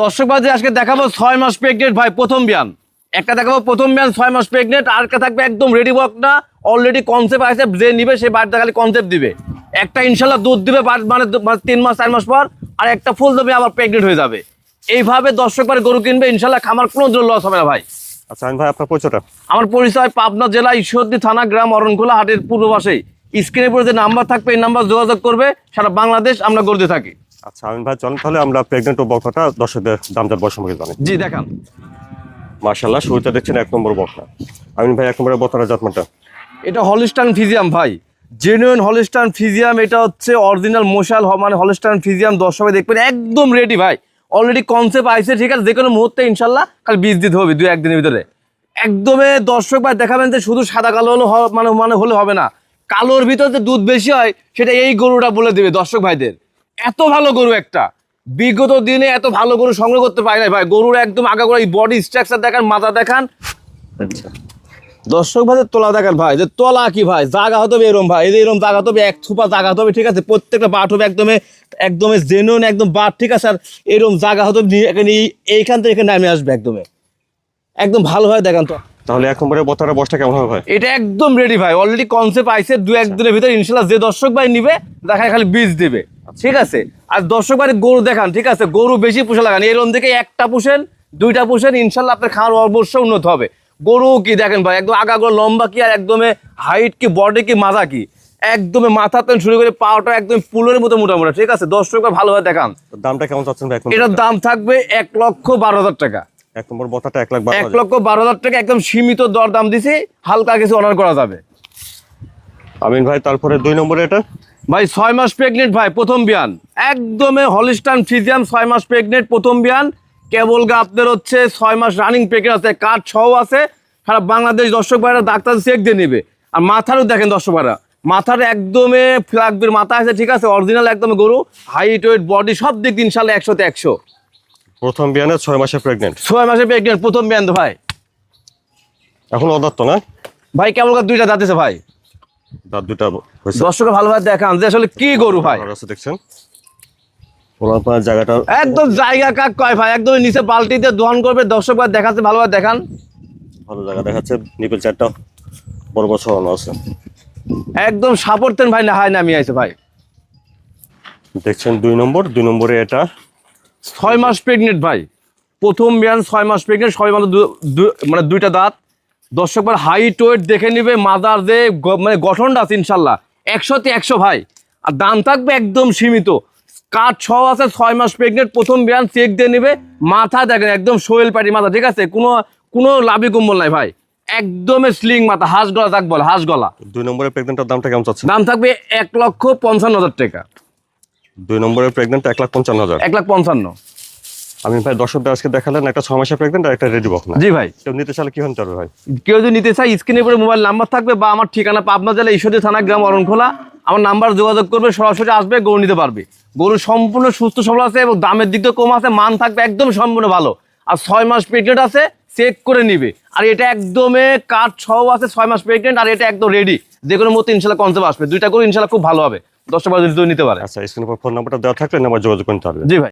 দর্শক বাজে আজকে দেখাবো 6 মাস প্রেগনেন্ট ভাই প্রথম বিয়ান। একটা দেখাবো প্রথম বিয়ান 6 মাস প্রেগনেন্ট, আর একটা থাকবে একদম রেডি বক না, অলরেডি কনসেপ্ট আছে, যে নিবে সে বাড়িতে খালি কনসেপ্ট দিবে। একটা ইনশাল্লাহ দুধ দিবে মানে 3 মাস 4 মাস পর, আর একটা ফুল দেবে আবার প্রেগনেন্ট হয়ে যাবে। এইভাবে দর্শক বারে গরু কিনবে ইনশাল্লাহ, খামার কোনো লস হবে না ভাই। আচ্ছা আমি ভাই আপনার পরিচয়টা। আমার পরিচয় পাবনা জেলা ঈশ্বরদী থানা, গ্রাম অরণখোলা, হাটের পূর্ব পাশেই। স্ক্রিনের উপরে যে নাম্বার থাকবে এই নাম্বার যোগাযোগ করবে, সারা বাংলাদেশ আমরা গরু দিয়ে থাকি। আচ্ছা আমি ভাই চলেন তাহলে আমরা প্রেগনেন্ট ও বকনাটা দর্শকদের দাম দর বয়স সম্পর্কে জানি। জি দেখান। মাশাআল্লাহ শুরুতে দেখছেন 1 নম্বর বকনা। আমি ভাই 1 নম্বরের বকনার জাতমানটা। এটা হলিস্টাইন ফ্রিজিয়াম ভাই, জেনুইন হলিস্টাইন ফ্রিজিয়াম। এটা হচ্ছে অরিজিনাল মশাল মানে হলিস্টাইন ফ্রিজিয়াম। দর্শকে দেখবেন একদম রেডি ভাই, অলরেডি কনসেপ্ট আইছে, ঠিক আছে। যে কোনো মুহূর্তে ইনশাল্লাহ খালি বীজ দিতে হবে 2-1 দিনের ভিতরে। একদমই দর্শক ভাই দেখাবেন যে শুধু সাদা কালো হলে মানে হলে হবে না, কালোর ভিতরে যে দুধ বেশি হয় সেটা এই গরুটা বলে দেবে দর্শক ভাইদের। এত ভালো গরু একটা, বিগত দিনে এত ভালো গরু সংগ্রহ করতে পারি না ভাই। গরুর একদম আগাগোড়া বডি স্ট্রাকচার দেখান, মাথা দেখান, আচ্ছা দর্শক ভাই তোলা দেখান ভাই, যে তোলা কি ভাই, জায়গা হতে হবে এরম ভাই, এরম জায়গা হতে হবে, 1 থুপা জায়গা হতে হবে, ঠিক আছে। প্রত্যেকটা বাট হবে একদমই জেনুইন একদম বাট, ঠিক আছে। আর এরম জায়গা হতে হবে, এইখান থেকে এখানে নামে আসবে একদম ভালোভাবে দেখান তো। তাহলে 1 নম্বরের বকনার বয়সটা কেমন হবে ভাই? এটা একদম রেডি ভাই, অলরেডি কনসেপ্ট আইছে, 2-1 দিনের ভিতরে ইনশাল্লাহ যে দর্শক ভাই নিবে দেখায় খালি বীজ দেবে, ঠিক আছে। আর দর্শক ভাই গরু দেখান, ঠিক আছে। গরু বেশি পোষা লাগান, এরকম থেকে 1টা পুষেন 2টা পুষেন, ইনশাল্লাহ আপনার খাওয়ার অবশ্যই উন্নত হবে। গরু কি দেখেন ভাই, একদম আগাগোড়া লম্বা কি, আর একদমে হাইট কি, বডি কি, মাথা কি, একদমে মাথা তো শুরু করে পাওয়াটা একদম পুলের মতো মোটামুটি, ঠিক আছে। দর্শক ভাই ভালোভাবে দেখান। দামটা কেমন চাচ্ছেন ভাই? এটার দাম থাকবে 1,12,000 টাকা। 1 নম্বর বকনাটা 1,12,000। 1,12,000 টাকা একদম সীমিত দর দাম দিছি, হালকা কিছু অনার করা যাবে। আমিন ভাই তারপরে 2 নম্বরে এটা ভাই 6 মাস প্রেগনেন্ট ভাই প্রথম বিয়ান, একদমই হলিস্টাইন ফ্রিজিয়াম 6 মাস প্রেগনেন্ট প্রথম বিয়ান। কেবল আপনার হচ্ছে 6 মাস রানিং প্রেগনেন্ট আছে, কার্ড সহ আছে। সারা বাংলাদেশ দর্শক ভাইরা ডাক্তার চেক দিয়ে নেবে। আর মাথারও দেখেন দর্শক ভাইরা, মাথার একদমই ফ্ল্যাগবির মাথা আছে, ঠিক আছে। অরিজিনাল একদম গরু, হাইট ওয়েট বডি সব দিক দিন ইনশাল্লাহ 100তে 100। প্রথম বিয়ানে 6 মাসে প্রেগনেন্ট, 6 মাসে প্রেগনেন্ট প্রথম বিয়ান তো ভাই। এখন অদাত্ত না ভাই কেবল 2টা দাঁত আছে ভাই, দাঁত দুটা হইছে। দর্শকরা ভালোভাবে দেখান যে আসলে কি গরু ভাই। আর আছে দেখছেন ওলাপার জায়গাটা একদম জায়গা কাক কয় ভাই, একদম নিচে বালতিতে দোহন করবে। দর্শক ভাই দেখাচ্ছে ভালোভাবে দেখান, ভালো জায়গা দেখাচ্ছে। নিপেল চারটা বড় বড় ছড়ানো আছে, একদম সাপোর্টেন ভাই, না হয় নামিয়ে আছে ভাই। দেখছেন 2 নম্বরে এটা 6 মাস প্রেগনেন্ট ভাই প্রথম বিয়ান, 6 মাস প্রেগনেন্ট, সবাই মানে 2টা দাঁত। দর্শক ভাই হাইট ওয়েট দেখে নিবে, মাদার যে মানে গঠনটা আছে ইনশাল্লাহ 100তে 100 ভাই। আর দাম থাকবে একদম সীমিত, কাঠ সহ আছে। 6 মাস প্রেগনেন্ট প্রথম বিয়ান, চেক দিয়ে নিবে। মাথা দেখেন একদম সোয়েল পাটি মাথা, ঠিক আছে। কোনো লাভি কম্বল নাই ভাই, একদমই স্লিং মাথা, হাঁস গলা যাক বলে, হাঁস গলা। 2 নম্বরের প্রেগনেন্টের দামটা কেমন চাচ্ছেন? দাম থাকবে 1,55,000 টাকা। 2 নম্বরের প্রেগনেন্ট 1,55,000। 1,55,000। আমি ভাই দর্শকদের আজকে দেখালেন একটা 6 মাসের প্রেগনেন্ট আর একটা রেডি বকনা। জি ভাই, কেউ নিতে চাইলে কি হতে পারবে ভাই? কেউ যদি নিতে চাই স্ক্রিনের উপরে মোবাইল নাম্বার থাকবে, বা আমার ঠিকানা পাবনা জেলা ঈশ্বরদী থানা, গ্রাম অরণখোলা। আমার নাম্বার যোগাযোগ করবে, সরাসরি আসবে, গরু নিতে পারবে। গরু সম্পূর্ণ সুস্থ সবল আছে এবং দামের দিক দিয়ে কম আছে, মান থাকবে একদম সম্পূর্ণ ভালো। আর 6 মাস প্রেগনেন্ট আছে, চেক করে নিবে। আর এটা একদমে কাঠ সহ আছে, 6 মাস প্রেগনেন্ট, আর এটা একদম রেডি, যে কোনো মতো ইনশাল্লাহ কনসেপ্ট আসবে। 2টা করে ইনশাল্লাহ খুব ভালো হবে, 10টা যদি নিতে পারে। আচ্ছা স্ক্রিনের উপর ফোন নাম্বারটা দেওয়া থাকলে নাম্বার যোগাযোগ করতে পারবে। জি ভাই।